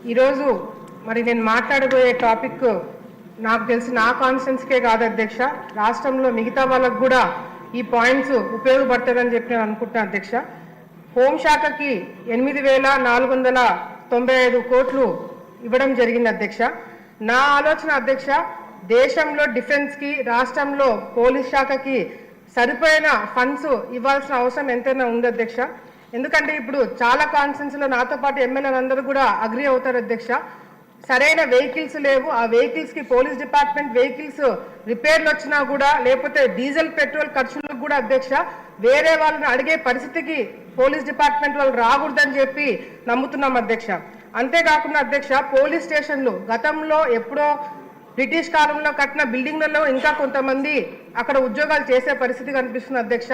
ఈరోజు మరి నేను మాట్లాడబోయే టాపిక్ నాకు తెలిసి నా కాన్స్టిట్యున్సీకే కాదు అధ్యక్ష, రాష్ట్రంలో మిగతా వాళ్ళకు కూడా ఈ పాయింట్స్ ఉపయోగపడుతుందని చెప్పి నేను అనుకుంటున్నాను అధ్యక్ష. హోంశాఖకి 8,495 కోట్లు ఇవ్వడం జరిగింది అధ్యక్ష. నా ఆలోచన అధ్యక్ష, దేశంలో డిఫెన్స్కి రాష్ట్రంలో పోలీస్ శాఖకి సరిపోయిన ఫండ్స్ ఇవ్వాల్సిన అవసరం ఎంతైనా ఉంది అధ్యక్ష. ఎందుకంటే ఇప్పుడు చాలా కాన్స్టిట్యున్సీలో నాతో పాటు ఎమ్మెల్యేలు అందరూ కూడా అగ్రి అవుతారు అధ్యక్ష. సరైన వెహికల్స్ లేవు, ఆ వెహికల్స్కి పోలీస్ డిపార్ట్మెంట్ వెహికల్స్ రిపేర్లు వచ్చినా కూడా లేకపోతే డీజిల్ పెట్రోల్ ఖర్చులకు కూడా అధ్యక్ష వేరే వాళ్ళని అడిగే పరిస్థితికి పోలీస్ డిపార్ట్మెంట్ వాళ్ళు రాకూడదని చెప్పి నమ్ముతున్నాం అధ్యక్ష. అంతేకాకుండా అధ్యక్ష, పోలీస్ స్టేషన్లు గతంలో ఎప్పుడో బ్రిటిష్ కాలంలో కట్టిన బిల్డింగ్లలో ఇంకా కొంతమంది అక్కడ ఉద్యోగాలు చేసే పరిస్థితి కనిపిస్తుంది అధ్యక్ష.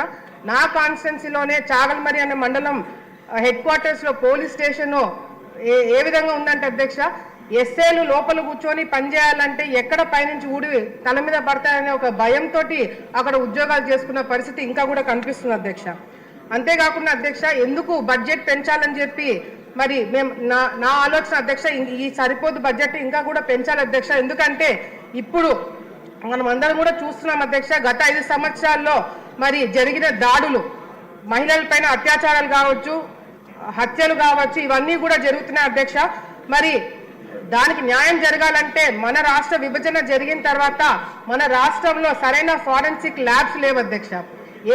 నా కాన్స్టిట్యున్సీలోనే చాగల్మరి అనే మండలం హెడ్ క్వార్టర్స్లో పోలీస్ స్టేషన్ ఏ విధంగా ఉందంటే అధ్యక్ష, ఎస్ఏలు లోపల కూర్చొని పనిచేయాలంటే ఎక్కడ పైనుంచి ఊడి తల మీద పడతాయనే ఒక భయంతో అక్కడ ఉద్యోగాలు చేసుకున్న పరిస్థితి ఇంకా కూడా కనిపిస్తుంది అధ్యక్ష. అంతేకాకుండా అధ్యక్ష, ఎందుకు బడ్జెట్ పెంచాలని చెప్పి మరి మేము నా ఆలోచన అధ్యక్ష, ఈ సరిపోదు బడ్జెట్ ఇంకా కూడా పెంచాలి అధ్యక్ష. ఎందుకంటే ఇప్పుడు మనం అందరం కూడా చూస్తున్నాం అధ్యక్ష, గత 5 సంవత్సరాల్లో మరి జరిగిన దాడులు, మహిళలపైన అత్యాచారాలు కావచ్చు, హత్యలు కావచ్చు, ఇవన్నీ కూడా జరుగుతున్నాయి అధ్యక్ష. మరి దానికి న్యాయం జరగాలంటే మన రాష్ట్ర విభజన జరిగిన తర్వాత మన రాష్ట్రంలో సరైన ఫారెన్సిక్ ల్యాబ్స్ లేవు అధ్యక్ష.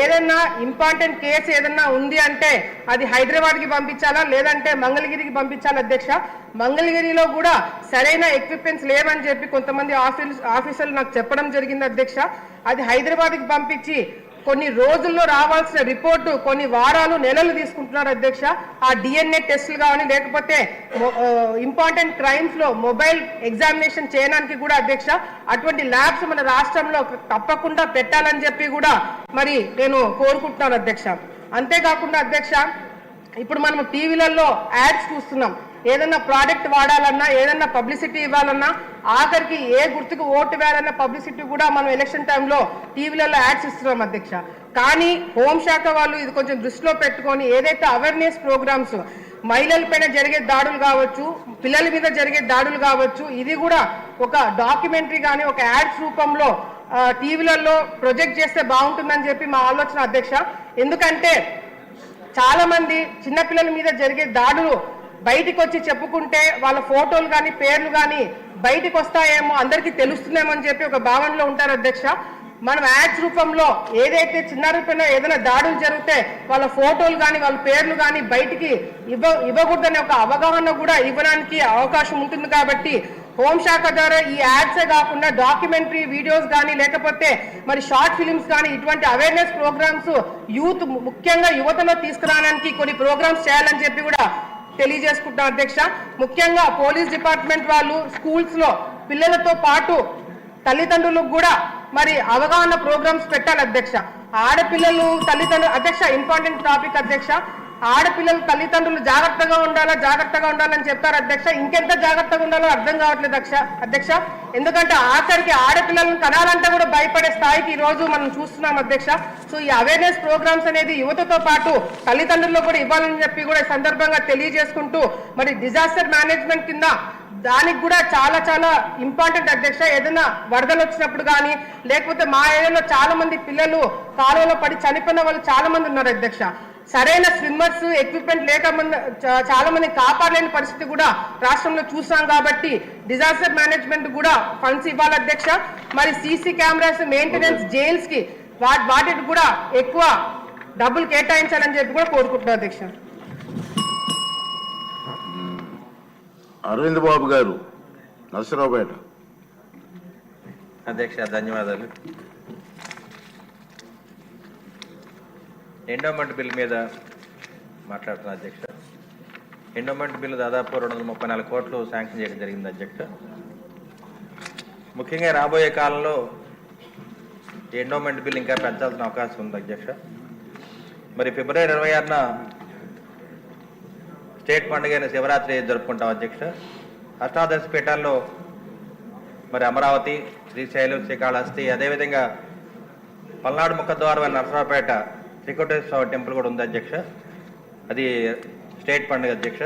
ఏదన్నా ఇంపార్టెంట్ కేసు ఏదన్నా ఉంది అంటే అది హైదరాబాద్కి పంపించాలా లేదంటే మంగళగిరికి పంపించాలి అధ్యక్ష. మంగళగిరిలో కూడా సరైన ఎక్విప్మెంట్స్ లేవని చెప్పి కొంతమంది ఆఫీసర్లు నాకు చెప్పడం జరిగింది అధ్యక్ష. అది హైదరాబాద్కి పంపించి కొన్ని రోజుల్లో రావాల్సిన రిపోర్టు కొన్ని వారాలు నెలలు తీసుకుంటున్నారు అధ్యక్ష. ఆ డిఎన్ఏ టెస్టులు కానీ లేకపోతే ఇంపార్టెంట్ క్రైమ్స్లో మొబైల్ ఎగ్జామినేషన్ చేయడానికి కూడా అధ్యక్ష అటువంటి ల్యాబ్స్ మన రాష్ట్రంలో తప్పకుండా పెట్టాలని చెప్పి కూడా మరి నేను కోరుకుంటున్నాను అధ్యక్ష. అంతేకాకుండా అధ్యక్ష, ఇప్పుడు మనం టీవీలలో యాడ్స్ చూస్తున్నాం. ఏదన్నా ప్రోడక్ట్ వాడాలన్నా ఏదన్నా పబ్లిసిటీ ఇవ్వాలన్నా ఆఖరికి ఏ గుర్తుకు ఓటు వేయాలన్న పబ్లిసిటీ కూడా మనం ఎలక్షన్ టైంలో టీవీలలో యాడ్స్ ఇస్తున్నాం అధ్యక్ష. కానీ హోంశాఖ వాళ్ళు ఇది కొంచెం దృష్టిలో పెట్టుకొని ఏదైతే అవేర్నెస్ ప్రోగ్రామ్స్ మహిళలపైన జరిగే దాడులు కావచ్చు, పిల్లల మీద జరిగే దాడులు కావచ్చు, ఇది కూడా ఒక డాక్యుమెంటరీ కానీ ఒక యాడ్స్ రూపంలో టీవీలలో ప్రొజెక్ట్ చేస్తే బాగుంటుందని చెప్పి మా ఆలోచన అధ్యక్ష. ఎందుకంటే చాలా మంది చిన్నపిల్లల మీద జరిగే దాడులు బయటికి వచ్చి చెప్పుకుంటే వాళ్ళ ఫోటోలు కానీ పేర్లు కానీ బయటికి వస్తాయేమో, అందరికీ తెలుస్తుందేమో అని చెప్పి ఒక భావనలో ఉంటారు అధ్యక్ష. మనం యాడ్స్ రూపంలో ఏదైతే చిన్నారిపైన ఏదైనా దాడులు జరిగితే వాళ్ళ ఫోటోలు కానీ వాళ్ళ పేర్లు కానీ బయటికి ఇవ్వకూడదనే ఒక అవగాహన కూడా ఇవ్వడానికి అవకాశం ఉంటుంది. కాబట్టి హోంశాఖ ద్వారా ఈ యాడ్సే కాకుండా డాక్యుమెంటరీ వీడియోస్ కానీ లేకపోతే మరి షార్ట్ ఫిలిమ్స్ కానీ ఇటువంటి అవేర్నెస్ ప్రోగ్రామ్స్ యూత్ ముఖ్యంగా యువతలో తీసుకురావడానికి కొన్ని ప్రోగ్రామ్స్ చేయాలని చెప్పి కూడా తెలియజేసుకుంటాం అధ్యక్ష. ముఖ్యంగా పోలీస్ డిపార్ట్మెంట్ వాళ్ళు స్కూల్స్ లో పిల్లలతో పాటు తల్లిదండ్రులకు కూడా మరి అవగాహన ప్రోగ్రామ్స్ పెట్టాలి అధ్యక్ష. ఆడపిల్లలు తల్లిదండ్రులు అధ్యక్ష ఇంపార్టెంట్ టాపిక్ అధ్యక్ష. ఆడపిల్లలు తల్లిదండ్రులు జాగ్రత్తగా ఉండాలని చెప్తారు అధ్యక్ష. ఇంకెంత జాగ్రత్తగా ఉండాలో అర్థం కావట్లేదు అధ్యక్ష. ఎందుకంటే ఆఖరికి ఆడపిల్లలను కనాలంటే కూడా భయపడే స్థాయికి ఈ రోజు మనం చూస్తున్నాం అధ్యక్ష. సో ఈ అవేర్నెస్ ప్రోగ్రామ్స్ అనేది యువతతో పాటు తల్లిదండ్రులకు కూడా ఇవ్వాలని చెప్పి కూడా సందర్భంగా తెలియజేసుకుంటూ మరి డిజాస్టర్ మేనేజ్మెంట్ కింద దానికి కూడా చాలా చాలా ఇంపార్టెంట్ అధ్యక్ష. ఏదైనా వరదలు వచ్చినప్పుడు కానీ లేకపోతే మా ఏరియాలో చాలా మంది పిల్లలు కాలువలో పడి చనిపోయిన వాళ్ళు చాలా మంది ఉన్నారు అధ్యక్ష. సరైన స్విమ్మర్స్ ఎక్విప్మెంట్ లేక చాలా మంది కాపాడలేని పరిస్థితి కూడా రాష్ట్రంలో చూసాం. కాబట్టి డిజాస్టర్ మేనేజ్మెంట్ కూడా ఫండ్స్ ఇవ్వాలి అధ్యక్ష. మరి సీసీ కెమెరాస్ మెయింటెనెన్స్ జైల్స్ కి వాటికి కూడా ఎక్కువ డబ్బులు కేటాయించాలని చెప్పి కూడా కోరుకుంటున్నాను అధ్యక్ష. అరవింద్ బాబు గారు, నరసరావుపేట. అధ్యక్ష ధన్యవాదాలు. ఎండోమెంట్ బిల్ మీద మాట్లాడుతున్నా అధ్యక్ష. ఎండోమెంట్ బిల్లు దాదాపు 234 కోట్లు శాంక్షన్ చేయడం జరిగింది అధ్యక్ష. ముఖ్యంగా రాబోయే కాలంలో ఎండోమెంట్ బిల్ ఇంకా పెంచాల్సిన అవకాశం ఉంది అధ్యక్ష. మరి ఫిబ్రవరి 26న స్టేట్ పండుగ అయిన శివరాత్రి జరుపుకుంటాం అధ్యక్ష. అష్టాదశ పీఠాల్లో మరి అమరావతి, శ్రీశైలం, శ్రీకాళహస్తి, అదేవిధంగా పల్నాడు ముఖద్వారం నరసరావుపేట శ్రీకోటేశ్వర స్వామి టెంపుల్ కూడా ఉంది అధ్యక్ష. అది స్టేట్ పండుగ అధ్యక్ష.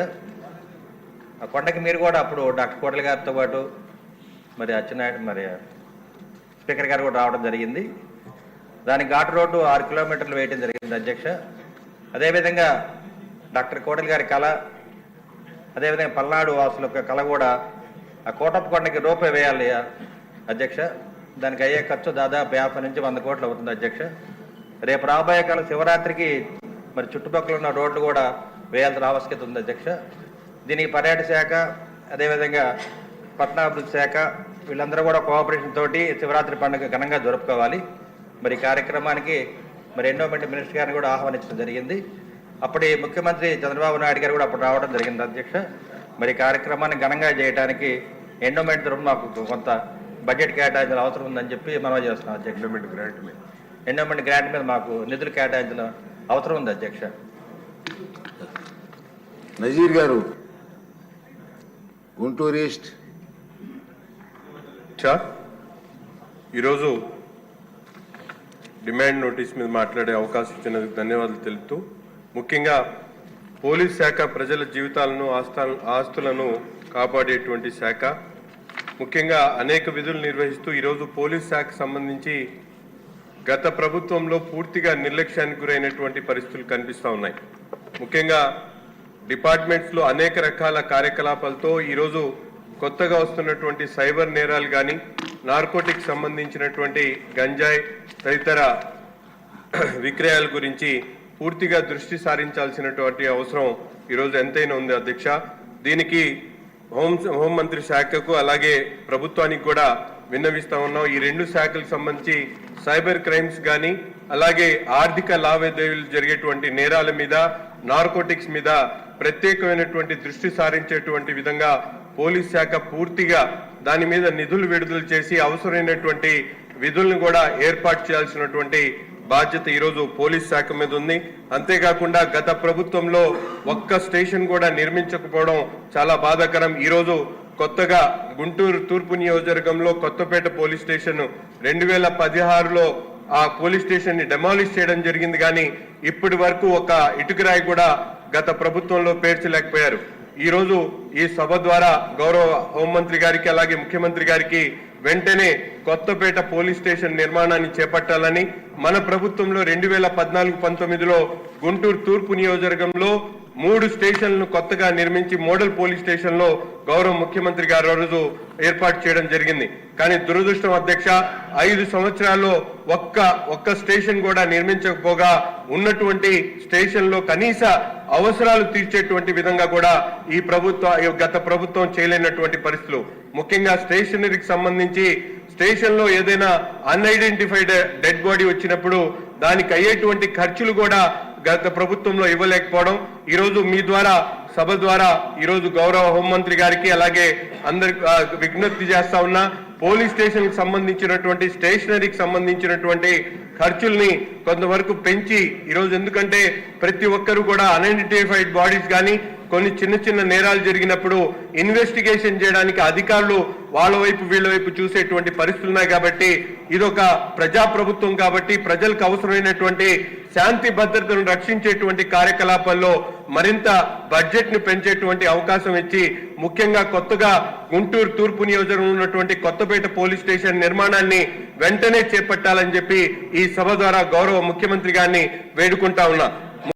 ఆ కొండకి మీరు కూడా అప్పుడు డాక్టర్ కోటల గారితో పాటు మరి అచ్చెన్నాయుడు మరి స్పీకర్ గారు కూడా రావడం జరిగింది. దానికి ఘాటు రోడ్డు 6 కిలోమీటర్లు వేయడం జరిగింది అధ్యక్ష. అదేవిధంగా డాక్టర్ కోటల గారి కళ, అదేవిధంగా పల్నాడు వాసుల యొక్క కళ కూడా ఆ కోటప్ప కొండకి రోపే వేయాలి అధ్యక్ష. దానికి అయ్యే ఖర్చు దాదాపు 50 నుంచి 100 కోట్లు అవుతుంది అధ్యక్ష. రేపు రాబోయే కాలం శివరాత్రికి మరి చుట్టుపక్కల ఉన్న రోడ్లు కూడా వేయాల్సిన ఆవశ్యకత ఉంది అధ్యక్ష. దీనికి పర్యాటక శాఖ, అదేవిధంగా పట్టణాభివృద్ధి శాఖ వీళ్ళందరూ కూడా కోఆపరేషన్ తోటి శివరాత్రి పండుగ ఘనంగా జరుపుకోవాలి. మరి కార్యక్రమానికి మరి ఎండోమెంట్ మినిస్టర్ గారిని కూడా ఆహ్వానించడం జరిగింది. అప్పటి ముఖ్యమంత్రి చంద్రబాబు నాయుడు గారు కూడా అప్పుడు రావడం జరిగింది అధ్యక్ష. మరి కార్యక్రమాన్ని ఘనంగా చేయడానికి ఎండోమెంట్ తరఫున మాకు కొంత బడ్జెట్ కేటాయించిన అవసరం ఉందని చెప్పి మనం చేస్తున్నాం అధ్యక్ష. ఎండోమెంట్ గ్రాంట్ మీద మాకు నిధులు కేటాయించిన అవసరం ఉంది అధ్యక్ష. నజీర్ గారు, గుంటూరు ఈస్ట్. ఈరోజు డిమాండ్ నోటీస్ మీద మాట్లాడే అవకాశం ఇచ్చినందుకు ధన్యవాదాలు తెలుపుతూ, ముఖ్యంగా పోలీస్ శాఖ ప్రజల జీవితాలను ఆస్తులను కాపాడేటువంటి శాఖ. ముఖ్యంగా అనేక విధులు నిర్వహిస్తూ ఈరోజు పోలీస్ శాఖకు సంబంధించి గత ప్రభుత్వంలో పూర్తిగా నిర్లక్ష్యానికి గురైనటువంటి పరిస్థితులు కనిపిస్తూ ఉన్నాయి. ముఖ్యంగా డిపార్ట్మెంట్స్లో అనేక రకాల కార్యకలాపాలతో ఈరోజు కొత్తగా వస్తున్నటువంటి సైబర్ నేరాలు కానీ, నార్కోటిక్స్ సంబంధించినటువంటి గంజాయి తదితర విక్రయాల గురించి పూర్తిగా దృష్టి సారించాల్సినటువంటి అవసరం ఈరోజు ఎంతైనా ఉంది అధ్యక్ష. దీనికి హోంమంత్రి శాఖకు అలాగే ప్రభుత్వానికి కూడా విన్నవిస్తా ఉన్నాం. ఈ 2 శాఖలకు సంబంధించి సైబర్ క్రైమ్స్ కానీ, అలాగే ఆర్థిక లావాదేవీలు జరిగేటువంటి నేరాల మీద, నార్కోటిక్స్ మీద ప్రత్యేకమైనటువంటి దృష్టి సారించేటువంటి విధంగా పోలీస్ శాఖ పూర్తిగా దాని మీద నిధులు విడుదల చేసి అవసరమైనటువంటి విధులను కూడా ఏర్పాటు చేయాల్సినటువంటి బాధ్యత ఈరోజు పోలీస్ శాఖ మీద ఉంది. అంతేకాకుండా గత ప్రభుత్వంలో ఒక్క స్టేషన్ కూడా నిర్మించకపోవడం చాలా బాధాకరం. ఈరోజు కొత్తగా గుంటూరు తూర్పు నియోజకవర్గంలో కొత్తపేట పోలీస్ స్టేషన్ 2016లో ఆ పోలీస్ స్టేషన్ ని డెమాలిష్ చేయడం జరిగింది. కానీ ఇప్పటి వరకు ఒక ఇటుకరాయి కూడా గత ప్రభుత్వంలో పేర్చలేకపోయారు. ఈ రోజు ఈ సభ ద్వారా గౌరవ హోంమంత్రి గారికి అలాగే ముఖ్యమంత్రి గారికి వెంటనే కొత్తపేట పోలీస్ స్టేషన్ నిర్మాణాన్ని చేపట్టాలని, మన ప్రభుత్వంలో 2014-19లో గుంటూరు తూర్పు నియోజకవర్గంలో 3 స్టేషన్లను కొత్తగా నిర్మించి మోడల్ పోలీస్ స్టేషన్లో గౌరవ ముఖ్యమంత్రి గారు రోజు ఏర్పాటు చేయడం జరిగింది. కానీ దురదృష్టం అధ్యక్ష, 5 సంవత్సరాల్లో ఒక్క స్టేషన్ కూడా నిర్మించకపోగా ఉన్నటువంటి స్టేషన్లో కనీస అవసరాలు తీర్చేటువంటి విధంగా కూడా గత ప్రభుత్వం చేయలేనటువంటి పరిస్థితులు. ముఖ్యంగా స్టేషనరీకి సంబంధించి స్టేషన్లో ఏదైనా అన్ఐడెంటిఫైడ్ డెడ్ బాడీ వచ్చినప్పుడు దానికి అయ్యేటువంటి ఖర్చులు కూడా గత ప్రభుత్వంలో ఇవ్వలేకపోవడం. ఈరోజు మీ ద్వారా సభ ద్వారా ఈరోజు గౌరవ హోంమంత్రి గారికి అలాగే అందరికి విజ్ఞప్తి చేస్తా ఉన్నా, పోలీస్ స్టేషన్ కి సంబంధించినటువంటి స్టేషనరీకి సంబంధించినటువంటి ఖర్చుల్ని కొంతవరకు పెంచి ఈరోజు, ఎందుకంటే ప్రతి ఒక్కరు కూడా అన్ఐడెంటిఫైడ్ బాడీస్ కానీ కొన్ని చిన్న నేరాలు జరిగినప్పుడు ఇన్వెస్టిగేషన్ చేయడానికి అధికారులు వాళ్ళ వైపు వీళ్ళ వైపు చూసేటువంటి పరిస్థితులు ఉన్నాయి. కాబట్టి ఇదొక ప్రజాప్రభుత్వం కాబట్టి ప్రజలకు అవసరమైనటువంటి శాంతి భద్రతను రక్షించేటువంటి కార్యకలాపాల్లో మరింత బడ్జెట్ ను పెంచేటువంటి అవకాశం ఇచ్చి, ముఖ్యంగా కొత్తగా గుంటూరు తూర్పు నియోజకవర్గంలో ఉన్నటువంటి కొత్తపేట పోలీస్ స్టేషన్ నిర్మాణాన్ని వెంటనే చేపట్టాలని చెప్పి ఈ సభ ద్వారా గౌరవ ముఖ్యమంత్రి గారిని వేడుకుంటా ఉన్నా.